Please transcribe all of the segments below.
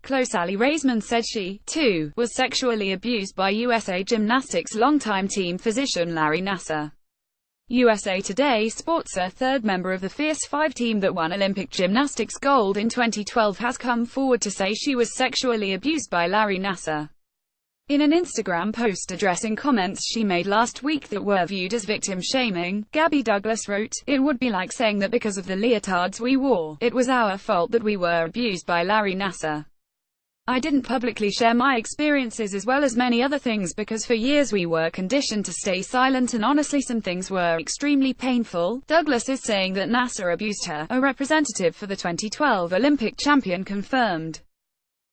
close ally Raisman said she, too, was sexually abused by USA Gymnastics longtime team physician Larry Nassar. USA Today Sports, a third member of the Fierce Five team that won Olympic gymnastics gold in 2012, has come forward to say she was sexually abused by Larry Nassar. In an Instagram post addressing comments she made last week that were viewed as victim-shaming, Gabby Douglas wrote, "It would be like saying that because of the leotards we wore, it was our fault that we were abused by Larry Nassar. I didn't publicly share my experiences as well as many other things because for years we were conditioned to stay silent, and honestly some things were extremely painful." Douglas is saying that Nassar abused her, a representative for the 2012 Olympic champion confirmed.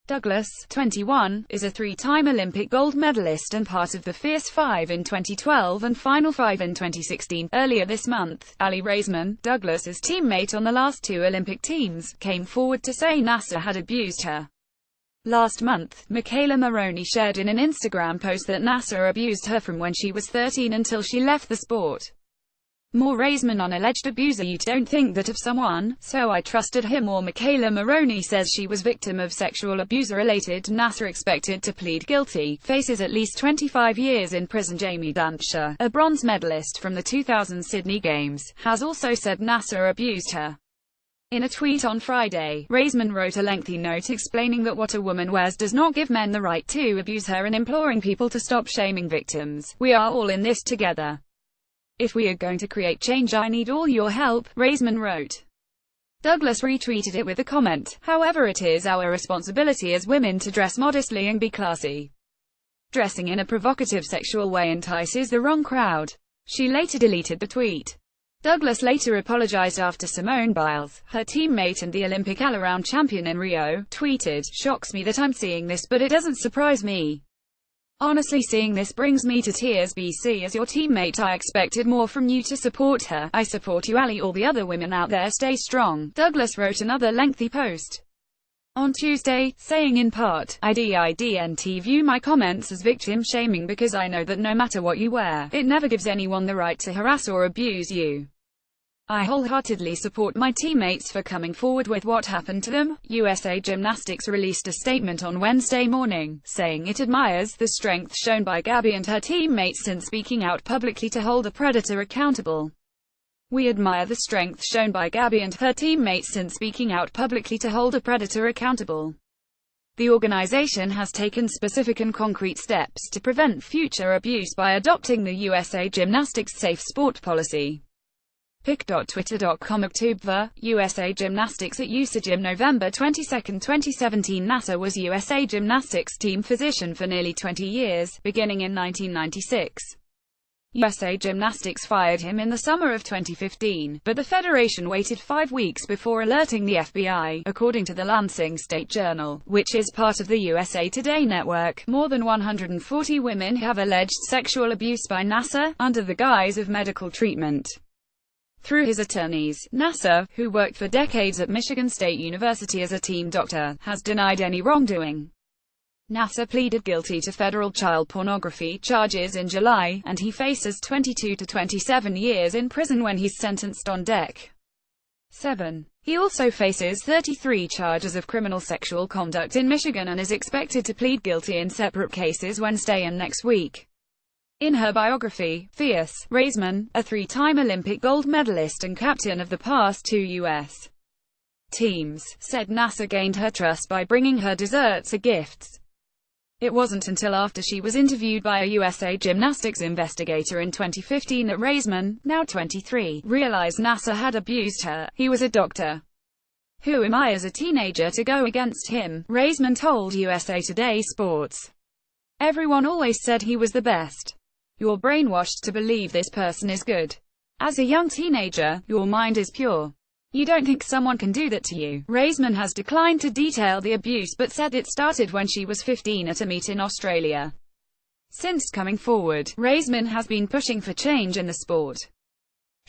Douglas, 21, is a three-time Olympic gold medalist and part of the Fierce Five in 2012 and Final Five in 2016. Earlier this month, ally Raisman, Douglas's teammate on the last two Olympic teams, came forward to say Nassar had abused her. Last month, Michaela Maroney shared in an Instagram post that Nassar abused her from when she was 13 until she left the sport. More Raisman on alleged abuser. "You don't think that of someone, so I trusted him more." Michaela Maroney says she was victim of sexual abuse related to Nassar, expected to plead guilty, faces at least 25 years in prison. Jamie Dantzscher, a bronze medalist from the 2000 Sydney Games, has also said Nassar abused her. In a tweet on Friday, Raisman wrote a lengthy note explaining that what a woman wears does not give men the right to abuse her and imploring people to stop shaming victims. "We are all in this together. If we are going to create change, I need all your help," Raisman wrote. Douglas retweeted it with a comment, "However, it is our responsibility as women to dress modestly and be classy. Dressing in a provocative sexual way entices the wrong crowd." She later deleted the tweet. Douglas later apologized after Simone Biles, her teammate and the Olympic all-around champion in Rio, tweeted, "Shocks me that I'm seeing this, but it doesn't surprise me. Honestly, seeing this brings me to tears. BC, as your teammate, I expected more from you to support her. I support you, ally. All the other women out there, stay strong." Douglas wrote another lengthy post on Tuesday, saying in part, "I didn't view my comments as victim-shaming because I know that no matter what you wear, it never gives anyone the right to harass or abuse you. I wholeheartedly support my teammates for coming forward with what happened to them." USA Gymnastics released a statement on Wednesday morning, saying it admires the strength shown by Gabby and her teammates since speaking out publicly to hold a predator accountable. "We admire the strength shown by Gabby and her teammates since speaking out publicly to hold a predator accountable. The organization has taken specific and concrete steps to prevent future abuse by adopting the USA Gymnastics Safe Sport policy." pic.twitter.com October, USA Gymnastics at USAGym November 22, 2017. Nassar was USA Gymnastics team physician for nearly 20 years, beginning in 1996. USA Gymnastics fired him in the summer of 2015, but the federation waited 5 weeks before alerting the FBI, according to the Lansing State Journal, which is part of the USA Today network. More than 140 women have alleged sexual abuse by Nassar, under the guise of medical treatment. Through his attorneys, Nassar, who worked for decades at Michigan State University as a team doctor, has denied any wrongdoing. Nassar pleaded guilty to federal child pornography charges in July, and he faces 22 to 27 years in prison when he's sentenced on Dec. 7. He also faces 33 charges of criminal sexual conduct in Michigan and is expected to plead guilty in separate cases Wednesday and next week. In her biography, Fierce, Raisman, a three-time Olympic gold medalist and captain of the past two U.S. teams, said Nassar gained her trust by bringing her desserts or gifts. It wasn't until after she was interviewed by a USA Gymnastics investigator in 2015 that Raisman, now 23, realized Nassar had abused her. "He was a doctor. Who am I as a teenager to go against him?" Raisman told USA Today Sports. "Everyone always said he was the best. You're brainwashed to believe this person is good. As a young teenager, your mind is pure. You don't think someone can do that to you." Raisman has declined to detail the abuse but said it started when she was 15 at a meet in Australia. Since coming forward, Raisman has been pushing for change in the sport.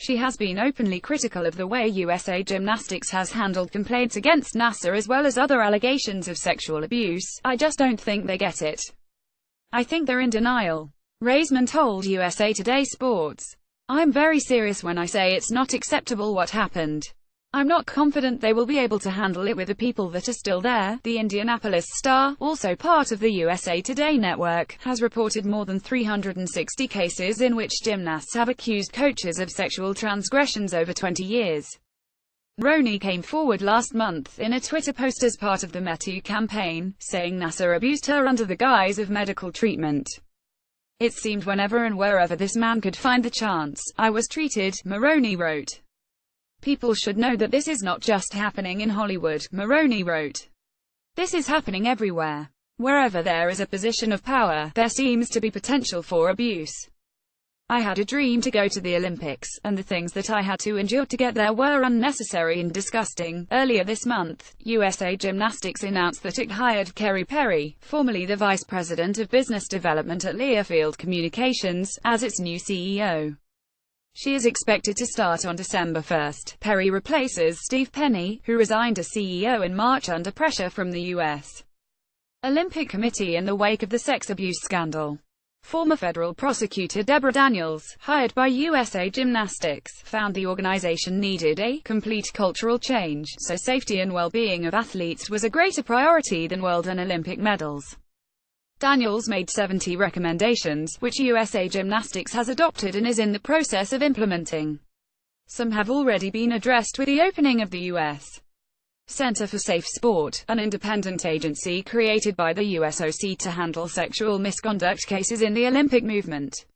She has been openly critical of the way USA Gymnastics has handled complaints against Nassar as well as other allegations of sexual abuse. "I just don't think they get it. I think they're in denial." Raisman told USA Today Sports, "I'm very serious when I say it's not acceptable what happened. I'm not confident they will be able to handle it with the people that are still there. The Indianapolis Star, also part of the USA Today network, has reported more than 360 cases in which gymnasts have accused coaches of sexual transgressions over 20 years. Maroney came forward last month in a Twitter post as part of the Me Too campaign, saying nassar abused her under the guise of medical treatment. It seemed whenever and wherever this man could find the chance, I was treated, Maroney wrote. People should know that this is not just happening in Hollywood, Maroney wrote. This is happening everywhere. Wherever there is a position of power, there seems to be potential for abuse. I had a dream to go to the Olympics, and the things that I had to endure to get there were unnecessary and disgusting. Earlier this month, USA Gymnastics announced that it hired Kerry Perry, formerly the vice president of business development at Learfield Communications, as its new CEO. She is expected to start on December 1. Perry replaces Steve Penny, who resigned as CEO in March under pressure from the U.S. Olympic Committee in the wake of the sex abuse scandal. Former federal prosecutor Deborah Daniels, hired by USA Gymnastics, found the organization needed a complete cultural change, so safety and well-being of athletes was a greater priority than world and Olympic medals. Daniels made 70 recommendations, which USA Gymnastics has adopted and is in the process of implementing. Some have already been addressed with the opening of the U.S. Center for Safe Sport, an independent agency created by the USOC to handle sexual misconduct cases in the Olympic movement.